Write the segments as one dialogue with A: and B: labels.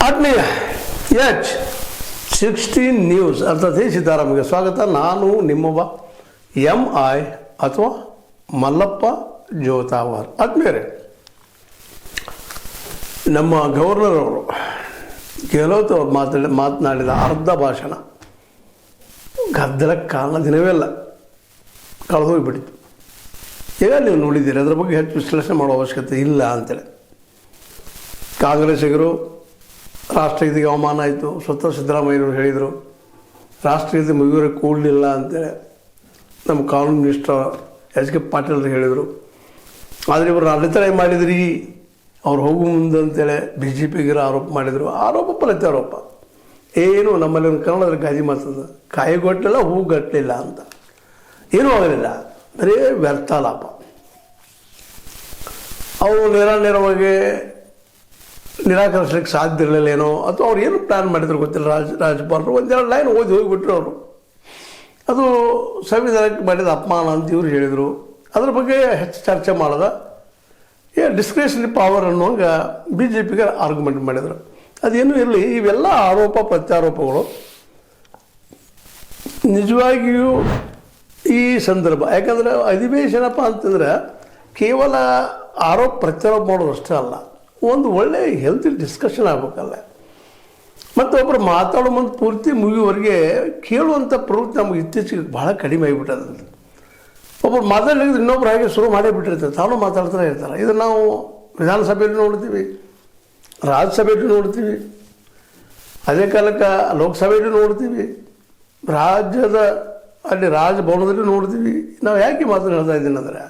A: ಆತ್ಮೀಯ H16 news ಅರ್ಥಾತ್ ಸಿದ್ದಾರಾಮಗೆ ಸ್ವಾಗತ. ನಾನು ನಿಮ್ಮೊಬ್ಬ MI ಅಥವಾ ಮಲ್ಲಪ್ಪ ಜೋತಾವರ್. ಆತ್ಮೀಯರೇ, ನಮ್ಮ ಗವರ್ನರ್ ಅವರು ಗೆಹ್ಲೋಟ್ ಅವರು ಮಾತನಾಡಿದ ಅರ್ಧ ಭಾಷಣ ಗದ್ದಲಕ್ಕೆ ಕಾರಣ ದಿನವೇ ಇಲ್ಲ, ಕಳೆದೋಗಿಬಿಟ್ಟಿತ್ತು. ಈಗ ನೀವು ನೋಡಿದ್ದೀರಿ, ಅದರ ಬಗ್ಗೆ ಹೆಚ್ಚು ವಿಶ್ಲೇಷಣೆ ಮಾಡೋ ಅವಶ್ಯಕತೆ ಇಲ್ಲ ಅಂತೇಳಿ. ಕಾಂಗ್ರೆಸ್ಸಿಗರು ರಾಷ್ಟ್ರಗೀತೆಗೆ ಅವಮಾನ ಆಯಿತು, ಸ್ವತಃ ಸಿದ್ದರಾಮಯ್ಯವರು ಹೇಳಿದರು ರಾಷ್ಟ್ರಗೀತೆ ಮುಗಿಯೋರಿಗೆ ಕೂಡಲಿಲ್ಲ ಅಂತೇಳಿ. ನಮ್ಮ ಕಾನೂನು ಮಿನಿಸ್ಟರ್ HK ಪಾಟೀಲ್ ಹೇಳಿದರು. ಆದರೆ ಇವರು ಅಡೆತಡೆ ಮಾಡಿದ್ರಿ, ಅವ್ರು ಹೋಗು ಮುಂದೆ ಅಂತೇಳಿ BJPಗಿರೋ ಆರೋಪ ಮಾಡಿದರು. ಆರೋಪ ಪ್ರತ್ಯಾರೋಪ ಏನು, ನಮ್ಮಲ್ಲಿ ಒಂದು ಕನ್ನಡದಲ್ಲಿ ಗಾಜಿ ಮಾತದ, ಕಾಯಿ ಕೊಟ್ಟಲಿಲ್ಲ ಹೂ ಗಟ್ಟಲಿಲ್ಲ ಅಂತ. ಏನೂ ಆಗಲಿಲ್ಲ, ಬರೀ ವ್ಯರ್ಥ ಲಾಪ. ಅವರು ನೇರವಾಗಿ ನಿರಾಕರಿಸ್ಲಿಕ್ಕೆ ಸಾಧ್ಯ ಇರಲಿಲ್ಲೇನೋ, ಅಥವಾ ಅವ್ರು ಏನು ಪ್ಲ್ಯಾನ್ ಮಾಡಿದ್ರು ಗೊತ್ತಿಲ್ಲ. ರಾಜ್ಯಪಾಲರು ಒಂದೆರಡು ಲೈನ್ ಹೋಗಿಬಿಟ್ರು ಅವರು. ಅದು ಸಂವಿಧಾನಕ್ಕೆ ಮಾಡಿದ ಅಪಮಾನ ಅಂತ ಇವರು ಹೇಳಿದರು. ಅದ್ರ ಬಗ್ಗೆ ಹೆಚ್ಚು ಚರ್ಚೆ ಮಾಡದ ಡಿಸ್ಕ್ರಿಷನರಿ ಪವರ್ ಅನ್ನೋಂಗೆ BJPಗೆ ಆರ್ಗ್ಯುಮೆಂಟ್ ಮಾಡಿದರು. ಅದೇನೂ ಇರಲಿ, ಇವೆಲ್ಲ ಆರೋಪ ಪ್ರತ್ಯಾರೋಪಗಳು ನಿಜವಾಗಿಯೂ ಈ ಸಂದರ್ಭ, ಯಾಕಂದರೆ ಅಧಿವೇಶನಪ್ಪ ಅಂತಂದರೆ ಕೇವಲ ಆರೋಪ ಪ್ರತ್ಯಾರೋಪ ಮಾಡೋದು ಅಷ್ಟೇ ಅಲ್ಲ, ಒಂದು ಒಳ್ಳೆಯ ಹೆಲ್ತಿ ಡಿಸ್ಕಷನ್ ಆಗಬೇಕಲ್ಲ. ಮತ್ತು ಒಬ್ಬರು ಮಾತಾಡೋ ಮುಂದೆ ಪೂರ್ತಿ ಮುಗಿಯುವವರೆಗೆ ಕೇಳುವಂಥ ಪ್ರವೃತ್ತಿ ನಮಗೆ ಇತ್ತೀಚೆಗೆ ಭಾಳ ಕಡಿಮೆ ಆಗಿಬಿಟ್ಟದಂತೆ. ಒಬ್ಬರು ಮಾತಾಡಲಿಕ್ಕೆ ಇನ್ನೊಬ್ರು ಹಾಗೆ ಶುರು ಮಾಡೇ ಬಿಟ್ಟಿರ್ತಾರೆ, ತಾನು ಮಾತಾಡ್ತಾನೆ ಇರ್ತಾರೆ. ಇದು ನಾವು ವಿಧಾನಸಭೆಯಲ್ಲಿ ನೋಡ್ತೀವಿ, ರಾಜ್ಯಸಭೆಯಲ್ಲಿ ನೋಡ್ತೀವಿ, ಅದೇ ಕಾಲಕ್ಕೆ ಲೋಕಸಭೆಯಲ್ಲಿ ನೋಡ್ತೀವಿ, ರಾಜ್ಯದ ಅಲ್ಲಿ ರಾಜಭವನದಲ್ಲಿ ನೋಡ್ತೀವಿ. ನಾವು ಯಾಕೆ ಮಾತನ್ನು ಹೇಳ್ತಾ ಇದ್ದೀನಿ ಅಂದರೆ,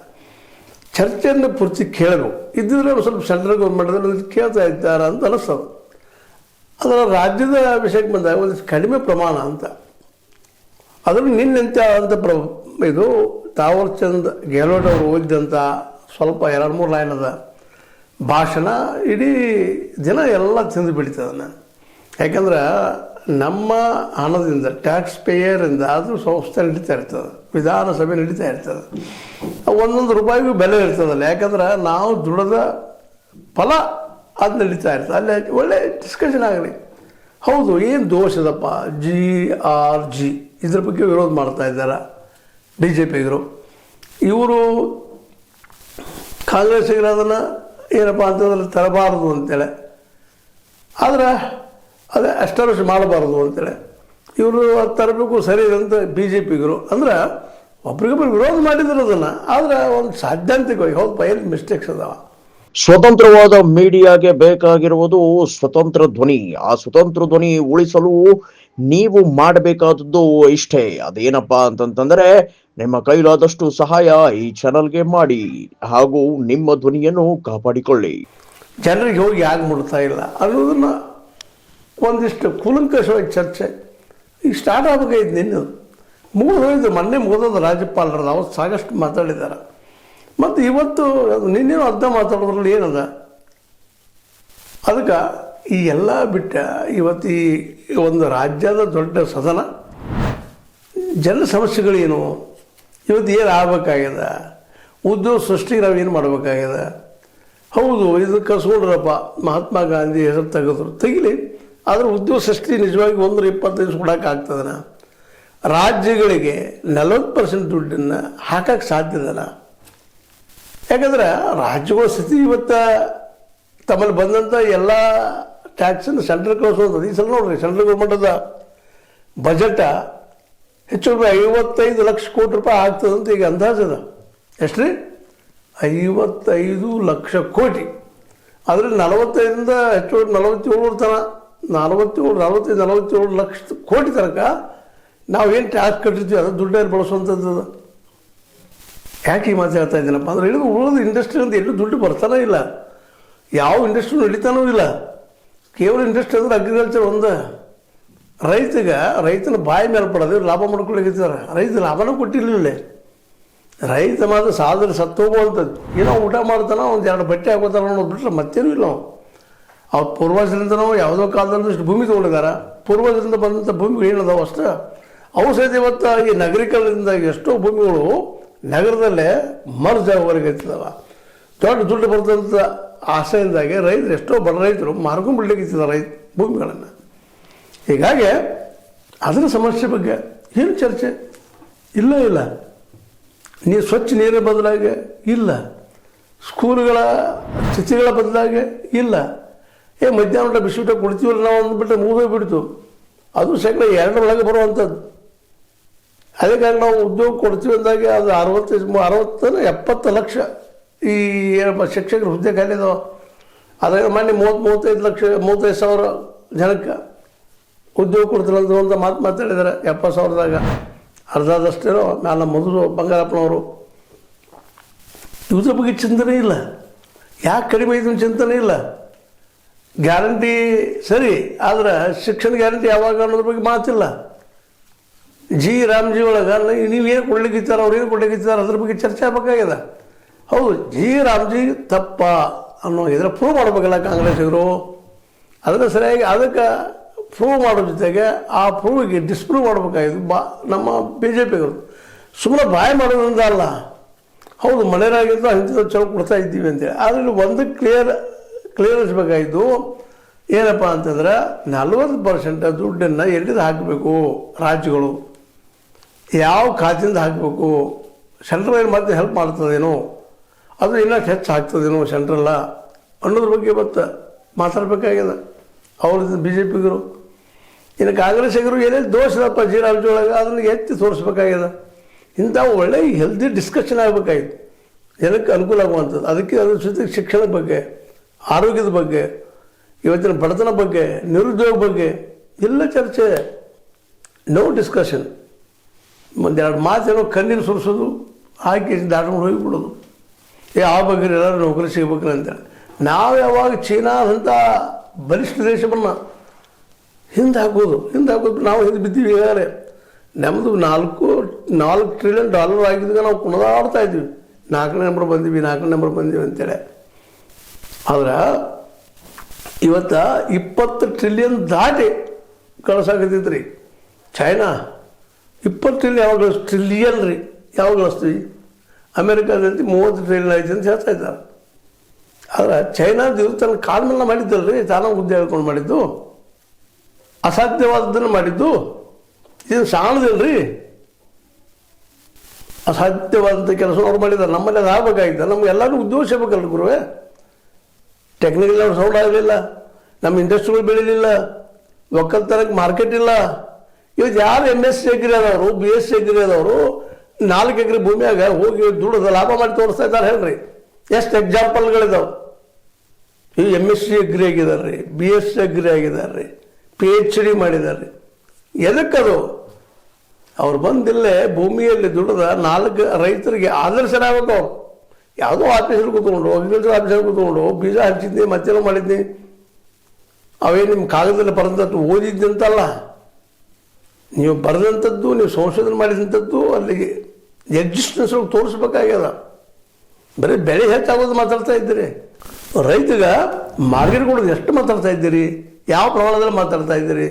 A: ಚರ್ಚೆಯನ್ನು ಪೂರ್ತಿ ಕೇಳಬೇಕು. ಇದ್ದಿದ್ರೆ ಒಂದು ಸ್ವಲ್ಪ ಸೆಂಟ್ರಲ್ ಗೌರ್ಮೆಂಟಲ್ಲಿ ಕೇಳ್ತಾ ಇದ್ದಾರೆ ಅಂತ ಅನ್ನಿಸ್ತದೆ. ಅದರ ರಾಜ್ಯದ ವಿಷಯಕ್ಕೆ ಬಂದಾಗ ಒಂದು ಕಡಿಮೆ ಪ್ರಮಾಣ ಅಂತ. ಅದನ್ನು ನಿನ್ನೆಂತ ಅಂತ ಇದು ತಾವರ್ ಚಂದ್ ಗೆಹ್ಲೋಟ್ ಅವರು ಓದಿದಂಥ ಸ್ವಲ್ಪ 2-3 ಲೈನದ ಭಾಷಣ ಇಡೀ ದಿನ ಎಲ್ಲ ತಿಂದು ಬಿಡ್ತದೆ ನಾನು. ಯಾಕಂದ್ರೆ ನಮ್ಮ ಹಣದಿಂದ, ಟ್ಯಾಕ್ಸ್ ಪೇಯರಿಂದ ಅದು ಸಂಸ್ಥೆ ನಡೀತಾ ಇರ್ತದೆ, ವಿಧಾನಸಭೆ ನಡೀತಾ ಇರ್ತದೆ. ಒಂದೊಂದು ರೂಪಾಯಿಗೂ ಬೆಲೆ ಇರ್ತದಲ್ಲ, ಯಾಕಂದ್ರೆ ನಾವು ದುಡಿದ ಫಲ ಅದು ನಡೀತಾ ಇರ್ತದೆ. ಅಲ್ಲಿ ಒಳ್ಳೆ ಡಿಸ್ಕಷನ್ ಆಗಲಿ. ಹೌದು, ಏನು ದೋಷದಪ್ಪ, GRG ಇದ್ರ ಬಗ್ಗೆ ವಿರೋಧ ಮಾಡ್ತಾ ಇದ್ದಾರೆ BJPಗರು. ಇವರು ಕಾಂಗ್ರೆಸ್ಸಿಗರು ಅದನ್ನು ಏನಪ್ಪ ಅಂತಂದ್ರೆ ತರಬಾರದು ಅಂತೇಳಿ, ಆದರೆ ಅದೇ ಎಸ್ಟಾಬ್ಲಿಷ್ ಮಾಡಬಾರ್ದು ಅಂತೇಳಿ ಇವರು ಅದು ತರಬೇಕು ಸರಿ ಅಂತ BJPಗರು. ಅಂದ್ರೆ ಒಬ್ರಿಗೊಬ್ರು ವಿರೋಧ ಮಾಡಿದ್ರು ಅದನ್ನು, ಆದರೆ ಒಂದು ಸಾಧ್ಯಾಂತಿಕವಾಗಿ ಹೌದು ಏನು ಮಿಸ್ಟೇಕ್ಸ್ ಅದಾವ.
B: ಸ್ವತಂತ್ರವಾದ ಮೀಡಿಯಾಗೆ ಬೇಕಾಗಿರುವುದು ಸ್ವತಂತ್ರ ಧ್ವನಿ. ಆ ಸ್ವತಂತ್ರ ಧ್ವನಿ ಉಳಿಸಲು ನೀವು ಮಾಡಬೇಕಾದದ್ದು ಇಷ್ಟೇ. ಅದೇನಪ್ಪಾ ಅಂತಂತಂದ್ರೆ, ನಿಮ್ಮ ಕೈಲಾದಷ್ಟು ಸಹಾಯ ಈ ಚಾನಲ್ಗೆ ಮಾಡಿ ಹಾಗೂ ನಿಮ್ಮ ಧ್ವನಿಯನ್ನು ಕಾಪಾಡಿಕೊಳ್ಳಿ.
A: ಜನರಿಗೆ ಹೋಗಿ ಯಾಕೆ ಮುಡ್ತಾ ಇಲ್ಲ ಅನ್ನೋದನ್ನ ಒಂದಿಷ್ಟು ಕೂಲಂಕಷವಾಗಿ ಚರ್ಚೆ ಈಗ ಸ್ಟಾರ್ಟ್ ಆಗಬೇಕಾಯ್ತು. ನಿನ್ನೆ ಮುಗಿದು ಮೊನ್ನೆ ಮುಗಿದೋದು ರಾಜ್ಯಪಾಲರದ್ದು, ಅವತ್ತು ಸಾಕಷ್ಟು ಮಾತಾಡಿದ್ದಾರೆ. ಮತ್ತು ಇವತ್ತು ನಿನ್ನೇನು ಅರ್ಧ ಮಾತಾಡೋದ್ರಲ್ಲಿ ಏನದ. ಅದಕ್ಕೆ ಈ ಎಲ್ಲ ಬಿಟ್ಟ ಇವತ್ತು ಈ ಒಂದು ರಾಜ್ಯದ ದೊಡ್ಡ ಸದನ, ಜನ ಸಮಸ್ಯೆಗಳೇನು, ಇವತ್ತು ಏನು ಆಗಬೇಕಾಗ್ಯದ, ಉದ್ಯೋಗ ಸೃಷ್ಟಿಗೆ ನಾವು ಏನು ಮಾಡಬೇಕಾಗ್ಯದ. ಹೌದು, ಇದು ಕಸ್ಕೊಂಡ್ರಪ್ಪ, ಮಹಾತ್ಮ ಗಾಂಧಿ ಹೆಸರು ತೆಗಿಲಿ, ಆದರೆ ಉದ್ಯೋಗ ಸೃಷ್ಟಿ ನಿಜವಾಗಿ 125 ಕೊಡೋಕ್ಕಾಗ್ತದನ. ರಾಜ್ಯಗಳಿಗೆ 40% ದುಡ್ಡನ್ನು ಹಾಕಕ್ಕೆ ಸಾಧ್ಯದನ. ಯಾಕಂದ್ರೆ ರಾಜ್ಯಗಳ ಸ್ಥಿತಿ ಇವತ್ತು ತಮ್ಮಲ್ಲಿ ಬಂದಂಥ ಎಲ್ಲ ಟ್ಯಾಕ್ಸನ್ನು ಸೆಂಟ್ರಲ್ ಕಳಿಸೋದು. ಈ ಸಲ ನೋಡ್ರಿ, ಸೆಂಟ್ರಲ್ ಗೌರ್ಮೆಂಟದ ಬಜೆಟ ಹೆಚ್ಚು ಕಡಿಮೆ 55 ಲಕ್ಷ ಕೋಟಿ ರೂಪಾಯಿ ಆಗ್ತದಂತ ಈಗ ಅಂದಾಜದ. ಎಷ್ಟು ರೀ? 55 ಲಕ್ಷ ಕೋಟಿ. ಅದರಲ್ಲಿ 45ರಿಂದ ಹೆಚ್ಚು 47 ತನಕ 47 ಲಕ್ಷ ಕೋಟಿ ತನಕ ನಾವೇನು ಟ್ಯಾಕ್ಸ್ ಕಟ್ಟಿರ್ತೀವಿ ಅದು ದುಡ್ಡಲ್ಲಿ ಬಳಸುವಂಥದ್ದು. ಯಾಕೆ ಈ ಮಾತು ಹೇಳ್ತಾ ಇದ್ದೀನಪ್ಪ ಅಂದ್ರೆ, ಹಿಡಿದು ಉಳಿದ ಇಂಡಸ್ಟ್ರಿ ಅಂತ ಎಲ್ಲೂ ದುಡ್ಡು ಬರ್ತಾನೇ ಇಲ್ಲ, ಯಾವ ಇಂಡಸ್ಟ್ರಿ ನಡೀತಾನೂ ಇಲ್ಲ. ಕೇವಲ ಇಂಡಸ್ಟ್ರಿ ಅಂದ್ರೆ ಅಗ್ರಿಕಲ್ಚರ್ ಒಂದು. ರೈತನ ಬಾಯಿ ಮೇಲೆ ಪಡೋದು ಲಾಭ ಮಾಡ್ಕೊಳ್ಳಿಕ್ಕಿದ್ದಾರೆ. ರೈತ ಲಾಭನೂ ಕೊಟ್ಟಿರಲಿಲ್ಲ. ರೈತ ಮಾತ್ರ ಸಾಧನೆ ಸತ್ತೋಗುವಂಥದ್ದು. ಏನೋ ಊಟ ಮಾಡ್ತಾನೋ, ಒಂದು 2 ಬಟ್ಟೆ ಹಾಕೋತಾನ ಅನ್ನೋದು ಬಿಟ್ಟರೆ ಮತ್ತೇನೂ ಇಲ್ಲ. ಅವ್ರು ಪೂರ್ವಜರಿಂದನೋ ಯಾವುದೋ ಕಾಲದಲ್ಲಿ ಇಷ್ಟು ಭೂಮಿ ತೊಗೊಂಡಿದ್ದಾರೆ. ಪೂರ್ವಜರಿಂದ ಬಂದಂಥ ಭೂಮಿಗಳು ಏನದಾವ ಅಷ್ಟೇ. ಅವು ಸಹಿತ ಇವತ್ತು ಈ ನಗರೀಕರಣದಿಂದ ಎಷ್ಟೋ ಭೂಮಿಗಳು ನಗರದಲ್ಲೇ ಮರ್ಜ್ ಆಗೋವರೆಗೆ ಇರ್ತದವ. ದೊಡ್ಡ ದುಡ್ಡು ಬರ್ತಂಥ ಆಸೆಯಿಂದಾಗಿ ರೈತರು ಎಷ್ಟೋ ಬಡ ರೈತರು ಮಾರ್ಕೊಂಡ್ಬಿಡ್ಲಿಕ್ಕಿದ್ದಾರೆ ಭೂಮಿಗಳನ್ನು. ಹೀಗಾಗಿ ಅದರ ಸಮಸ್ಯೆ ಬಗ್ಗೆ ಏನು ಚರ್ಚೆ ಇಲ್ಲ. ನೀವು ಸ್ವಚ್ಛ ನೀರಿನ ಬದಲಾಗಿ ಇಲ್ಲ, ಸ್ಕೂಲ್ಗಳ ಸ್ಥಿತಿಗಳ ಬದಲಾಗಿ ಇಲ್ಲ. ಮಧ್ಯಾಹ್ನ ಊಟ ಬಿಸಿ ಊಟ ಕೊಡ್ತೀವಲ್ಲ ನಾವು ಅಂದ್ಬಿಟ್ರೆ ಮುಗಿದೋಗ್ಬಿಡ್ತು. ಅದು ಶೇಕಡ 2 ಒಳಗೆ ಬರುವಂಥದ್ದು. ಅದೇ ಕಾರಣ ನಾವು ಉದ್ಯೋಗ ಕೊಡ್ತೀವಿ ಅಂದಾಗೆ ಅದು 60-70 ಲಕ್ಷ ಈ ಶಿಕ್ಷಕರ ಹುದ್ದೆ ಖಾಲಿ ಇದಾವೆ. ಅದಾಗ ಮೊನ್ನೆ 35,000 ಜನಕ್ಕೆ ಉದ್ಯೋಗ ಕೊಡ್ತಿಲ್ಲ ಅಂತ ಒಂದು ಮಾತಾಡಿದ್ದಾರೆ. 70,000ದಾಗ ಅರ್ಧದಷ್ಟೇನೋ ನಾನು ಮೊದಲು ಬಂಗಾರಪ್ಪನವರು. ಇದ್ರ ಬಗ್ಗೆ ಚಿಂತನೆ ಇಲ್ಲ. ಯಾಕೆ ಕಡಿಮೆ ಇದನ್ನ ಚಿಂತನೆ ಇಲ್ಲ. ಗ್ಯಾರಂಟಿ ಸರಿ, ಆದರೆ ಶಿಕ್ಷಣ ಗ್ಯಾರಂಟಿ ಯಾವಾಗ ಅನ್ನೋದ್ರ ಬಗ್ಗೆ ಮಾತಿಲ್ಲ. ರಾಮ್ಜಿ ಒಳಗೆ ನೀವೇನು ಕೊಡ್ಲಿಕ್ಕಿದ್ದಾರೆ, ಅವ್ರು ಏನು ಕೊಡ್ಲಿಕ್ಕಿದ್ದಾರೆ ಅದ್ರ ಬಗ್ಗೆ ಚರ್ಚೆ ಆಗಬೇಕಾಗಿದೆ. ಹೌದು, ರಾಮ್ಜಿ ತಪ್ಪ ಅನ್ನೋ ಇದರ ಪ್ರೂವ್ ಮಾಡಬೇಕಲ್ಲ ಕಾಂಗ್ರೆಸ್ಸಿಗರು. ಅದನ್ನು ಸರಿಯಾಗಿ ಅದಕ್ಕೆ ಪ್ರೂವ್ ಮಾಡೋ ಜೊತೆಗೆ ಆ ಪ್ರೂವಿಗೆ ಡಿಸ್ಪ್ರೂವ್ ಮಾಡಬೇಕಾಗಿದ್ದು ನಮ್ಮ BJPಗರು. ಸುಮ್ಮನೆ ಬಾಯ್ ಮಾಡೋದ್ರಿಂದ ಅಲ್ಲ. ಹೌದು, ಮಳೆರಾಗಿದ್ದು ಅಂಥದ್ದು ಚಲೋ ಕೊಡ್ತಾ ಇದ್ದೀವಿ ಅಂತೇಳಿ. ಆದರೆ ಒಂದು ಕ್ಲಿಯರಿಸಬೇಕಾಗಿದ್ದು ಏನಪ್ಪ ಅಂತಂದ್ರೆ 40% ದುಡ್ಡನ್ನು ಎಲ್ಲಿಂದ ಹಾಕಬೇಕು, ರಾಜ್ಯಗಳು ಯಾವ ಖಾತೆಯಿಂದ ಹಾಕಬೇಕು, ಸೆಂಟ್ರಲ್ ಮತ್ತೆ ಹೆಲ್ಪ್ ಮಾಡ್ತದೇನೋ, ಅದು ಇನ್ನಷ್ಟು ಹೆಚ್ಚು ಆಗ್ತದೇನೋ ಸೆಂಟ್ರಲ್ಲ ಅನ್ನೋದ್ರ ಬಗ್ಗೆ ಇವತ್ತು ಮಾತಾಡಬೇಕಾಗಿದೆ ಅವ್ರದ್ದು BJPಗರು. ಇನ್ನು ಕಾಂಗ್ರೆಸ್ಸಿಗರು ಏನೇನು ದೋಷ ಇದಪ್ಪ ರಾಜ್ಯ ಒಳಗೆ ಅದನ್ನು ಎತ್ತಿ ತೋರಿಸ್ಬೇಕಾಗಿದೆ. ಇಂಥ ಒಳ್ಳೆಯ ಹೆಲ್ದಿ ಡಿಸ್ಕಷನ್ ಆಗಬೇಕಾಗಿತ್ತು, ಜನಕ್ಕೆ ಅನುಕೂಲ ಆಗುವಂಥದ್ದು. ಅದಕ್ಕೆ ಅದ್ರ ಜೊತೆಗೆ ಶಿಕ್ಷಣದ ಬಗ್ಗೆ, ಆರೋಗ್ಯದ ಬಗ್ಗೆ, ಇವತ್ತಿನ ಬಡತನ ಬಗ್ಗೆ, ನಿರುದ್ಯೋಗ ಬಗ್ಗೆ ಎಲ್ಲ ಚರ್ಚೆ. No discussion. ಒಂದೆರಡು ಮಾತೇನೋ ಕಣ್ಣೀರು ಸುರಿಸೋದು, ಹಾಕಿ ದಾಟ್ಕೊಂಡು ಹೋಗಿಬಿಡೋದು. ಆ ಬಗ್ಗೆ ಎಲ್ಲರೂ ನೌಕರಿ ಸಿಗಬೇಕು ಅಂತೇಳಿ. ನಾವು ಯಾವಾಗ ಚೀನಾದಂಥ ಬಲಿಷ್ಠ ದೇಶವನ್ನು ಹಿಂದೆ ಹಾಕೋದು ನಾವು ಹಿಂದೆ ಬಿದ್ದೀವಿ. ಈಗಾಗಲೇ ನಮ್ಮದು $4 ಟ್ರಿಲಿಯನ್ ಆಗಿದ್ದಾಗ ನಾವು ಕುಣಿದಾಡ್ತಾ ಇದ್ವಿ. 4ನೇ ನಂಬರ್ ಬಂದೀವಿ ಅಂತೇಳಿ. ಆದ್ರೆ ಇವತ್ತು 20 ಟ್ರಿಲಿಯನ್ ದಾಟಿ ಕಳ್ಸಾಕತ್ತೈತೆ ರೀ ಚೈನಾ. 20 ಟ್ರಿಲಿಯನ್ ರೀ ಯಾವಾಗ ಕಳಿಸ್ತೀವಿ. ಅಮೇರಿಕಾದಂತೆ 30 ಟ್ರಿಲಿಯನ್ ಆಯ್ತು ಅಂತ ಹೇಳ್ತಾ ಇದ್ದಾರೆ. ಆದ್ರೆ ಚೈನಾದ ಇವ್ರು ತನ್ನ ಕಾಲ ಮೇಲೆ ಮಾಡಿದ್ದಲ್ರಿ, ತಾನ ಹುದ್ದೆ ಹೇಳ್ಕೊಂಡು ಮಾಡಿದ್ದು, ಅಸಾಧ್ಯವಾದದ್ದನ್ನು ಮಾಡಿದ್ದು. ಇದು ಸಾಣದಿಲ್ರಿ, ಅಸಾಧ್ಯವಾದಂಥ ಕೆಲಸ ಅವ್ರು ಮಾಡಿದ್ದಾರೆ. ನಮ್ಮಲ್ಲಿ ಅದು ಆಗಬೇಕಾಗಿತ್ತು. ನಮ್ಗೆ ಎಲ್ಲರೂ ಉದ್ಯೋಗ ಸಿಗಬೇಕಲ್ರಿ ಗುರುವೇ. ಟೆಕ್ನಿಕಲ್ ಅವ್ರು ಸೌಂಡ್ ಆಗಲಿಲ್ಲ, ನಮ್ಮ ಇಂಡಸ್ಟ್ರಿಗಳು ಬೆಳೀಲಿಲ್ಲ, ಒಕ್ಕಲ್ತನಕ್ಕೆ ಮಾರ್ಕೆಟ್ ಇಲ್ಲ. ಇವತ್ತು ಯಾರು MSc ಅಗ್ರಿ ಆದವರು, BSc ಅಗ್ರಿ ಆದವರು 4 ಎಕರೆ ಭೂಮಿಯಾಗ ಹೋಗಿ ದುಡ್ದು ಲಾಭ ಮಾಡಿ ತೋರಿಸ್ತಾ ಇದ್ದಾರೆ ಹೇಳ್ರಿ. ಎಷ್ಟು ಎಕ್ಸಾಂಪಲ್ಗಳಿದಾವೆ. ಈ MSc ಅಗ್ರಿ ಆಗಿದ್ದಾರೆ ರೀ, BSc ಅಗ್ರಿ ಆಗಿದ್ದಾರೆ ರೀ, PhD ಮಾಡಿದ್ದಾರೆ ರೀ. ಎದಕ್ಕದು? ಅವ್ರು ಬಂದಿಲ್ಲೇ ಭೂಮಿಯಲ್ಲಿ ದುಡಿದ 4 ರೈತರಿಗೆ ಆದರ್ಶನಾಗಬೇಕು. ಅವ್ರು ಯಾವುದೋ ಆಫೀಸಲ್ಲಿ ಕೂತ್ಕೊಂಡು, ಅಗ್ರಿಕಲ್ಚರ್ ಆಫೀಸಲ್ಲಿ ಕೂತ್ಕೊಂಡು ಬೀಜ ಹಚ್ಚಿದ್ನಿ, ಮತ್ತೇನೋ ಮಾಡಿದ್ನಿ, ಅವೇ ನಿಮ್ಮ ಕಾಗದದಲ್ಲಿ ಬರೆದಂಥದ್ದು ಓದಿದ್ದಂತಲ್ಲ. ನೀವು ಬರೆದಂಥದ್ದು, ನೀವು ಸಂಶೋಧನೆ ಮಾಡಿದಂಥದ್ದು ಅಲ್ಲಿಗೆ ಎಕ್ಸಿಸ್ಟೆನ್ಸ್ ತೋರಿಸ್ಬೇಕಾಗ್ಯದ. ಬರೀ ಬೆಳೆ ಹೆಚ್ಚಾಗೋದು ಮಾತಾಡ್ತಾ ಇದ್ದೀರಿ. ರೈತಗೆ ಮಾರ್ಕೆಟ್ ಕೊಡೋದು ಎಷ್ಟು ಮಾತಾಡ್ತಾ ಇದ್ದೀರಿ, ಯಾವ ಪ್ರಮಾಣದಲ್ಲಿ ಮಾತಾಡ್ತಾ ಇದ್ದೀರಿ,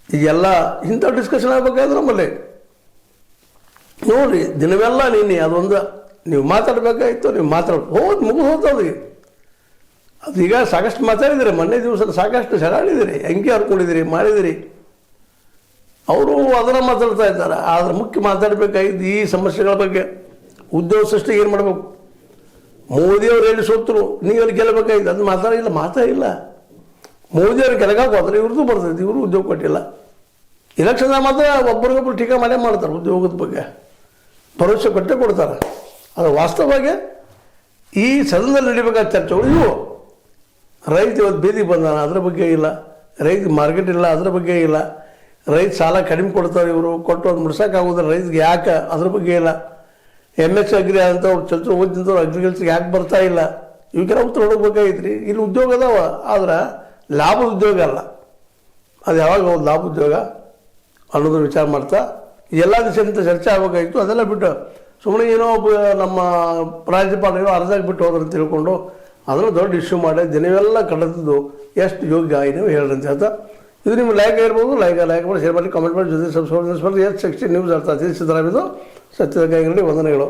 A: ಈಗೆಲ್ಲ ಇಂಥ ಡಿಸ್ಕಷನ್ ಆಗಬೇಕಾದ್ರೆ ನಮ್ಮಲ್ಲಿ ನೋಡಿರಿ. ದಿನವೆಲ್ಲ ಅದೊಂದು ನೀವು ಮಾತಾಡಬೇಕಾಗಿತ್ತು. ನೀವು ಮುಗಿದು ಹೋಗ್ತದೆ ಅದು. ಈಗ ಸಾಕಷ್ಟು ಮಾತಾಡಿದಿರಿ, ಮೊನ್ನೆ ದಿವಸ ಸಾಕಷ್ಟು ಸೆಳಾಡಿದಿರಿ, ಅಂಗಿ ಹರ್ಕೊಂಡಿದ್ದೀರಿ, ಮಾಡಿದಿರಿ. ಅವರು ಅದನ್ನು ಮಾತಾಡ್ತಾ ಇದ್ದಾರೆ. ಆದರೆ ಮುಖ್ಯ ಮಾತಾಡಬೇಕಾಗಿದ್ದು ಈ ಸಮಸ್ಯೆಗಳ ಬಗ್ಗೆ. ಉದ್ಯೋಗ ಸೃಷ್ಟಿ ಏನು ಮಾಡಬೇಕು? ಮೋದಿಯವರು ಎಲ್ಲಿ ಸೋತರು, ನೀವೆಲ್ಲಿ ಗೆಲ್ಲಬೇಕಾಗಿತ್ತು, ಅದು ಮಾತಾಡಿಲ್ಲ. ಮೋದಿಯವ್ರು ಕೆಳಗಾಗ ಹೋದ್ರೆ ಇವ್ರದ್ದು ಬರ್ತೈತಿ, ಇವರು ಉದ್ಯೋಗ ಕೊಟ್ಟಿಲ್ಲ. ಇಲೆಕ್ಷನ್ದಾಗ ಮಾತ್ರ ಒಬ್ಬರಿಗೊಬ್ಬರು ಟೀಕಾ ಮಾಡೇ ಮಾಡ್ತಾರೆ. ಉದ್ಯೋಗದ ಬಗ್ಗೆ ಭರವಸೆ ಕೊಟ್ಟೇ ಕೊಡ್ತಾರೆ. ಅದು ವಾಸ್ತವವಾಗಿ ಈ ಸದನದಲ್ಲಿ ನಡಿಬೇಕಾದ ಚರ್ಚೆಗಳು ಇವು. ರೈತ ಇವತ್ತು ಬೀದಿಗೆ ಬಂದಾನ, ಅದ್ರ ಬಗ್ಗೆ ಇಲ್ಲ. ರೈತ ಮಾರ್ಕೆಟ್ ಇಲ್ಲ, ಅದ್ರ ಬಗ್ಗೆ ಇಲ್ಲ. ರೈತ ಸಾಲ ಕಡಿಮೆ ಕೊಡ್ತಾರೆ, ಇವರು ಕೊಟ್ಟು ಅದು ಮುಡ್ಸೋಕ್ಕಾಗೋದ್ರೆ ರೈತಗೆ ಯಾಕೆ, ಅದ್ರ ಬಗ್ಗೆ ಇಲ್ಲ. MSc ಅಗ್ರಿ ಅಂತವ್ರು ಚಲ್ತ್ರ ಓದಿದ್ದವ್ರು ಅಗ್ರಿಕಲ್ಚರ್ಗೆ ಯಾಕೆ ಬರ್ತಾ ಇಲ್ಲ, ಇವಕ್ಕೆಲ್ಲ ಉತ್ತರ ಹುಡುಕ್ಬೇಕಾಗಿತ್ತು ರೀ. ಇಲ್ಲಿ ಉದ್ಯೋಗ ಅದಾವ, ಆದ್ರೆ ಲಾಭದ ಉದ್ಯೋಗ ಅಲ್ಲ. ಅದು ಯಾವಾಗ ಒಂದು ಲಾಭ ಉದ್ಯೋಗ ಅನ್ನೋದ್ರ ವಿಚಾರ ಮಾಡ್ತಾ ಎಲ್ಲ ದಿವಸದಿಂದ ಚರ್ಚೆ ಆಗಬೇಕಾಗಿತ್ತು. ಅದೆಲ್ಲ ಬಿಟ್ಟು ಸುಮ್ಮನೆ ಏನೋ ನಮ್ಮ ರಾಜ್ಯಪಾಲರು ಅರ್ಧಾಗಿ ಬಿಟ್ಟು ಹೋದ್ರೆ ತಿಳ್ಕೊಂಡು ಅದನ್ನು ದೊಡ್ಡ ಇಶ್ಯೂ ಮಾಡಿ ದಿನವೆಲ್ಲ ಕಳೆದಿದ್ದು ಎಷ್ಟು ಯೋಗ್ಯ ನೀವು ಹೇಳ್ರಿ ಅಂತ ಹೇಳ್ತಾ, ಇದು ನಿಮ್ಮ ಲೈಕ್ ಇರ್ಬೋದು. ಲೈಕ್ ಮಾಡಿ, ಶೇರ್ ಮಾಡಿ, ಕಾಮೆಂಟ್ ಮಾಡಿ, ಜೊತೆ ಸಬ್ಸ್ಕ್ರೈಬ್ ಮಾಡಿ. S16 ನ್ಯೂಸ್ ಅರ್ಥ ತಿಳಿಸಿದ್ರೆ ಇದು ಸತ್ಯದ ಕೈಗರಡಿ ವಂದನೆಗಳು.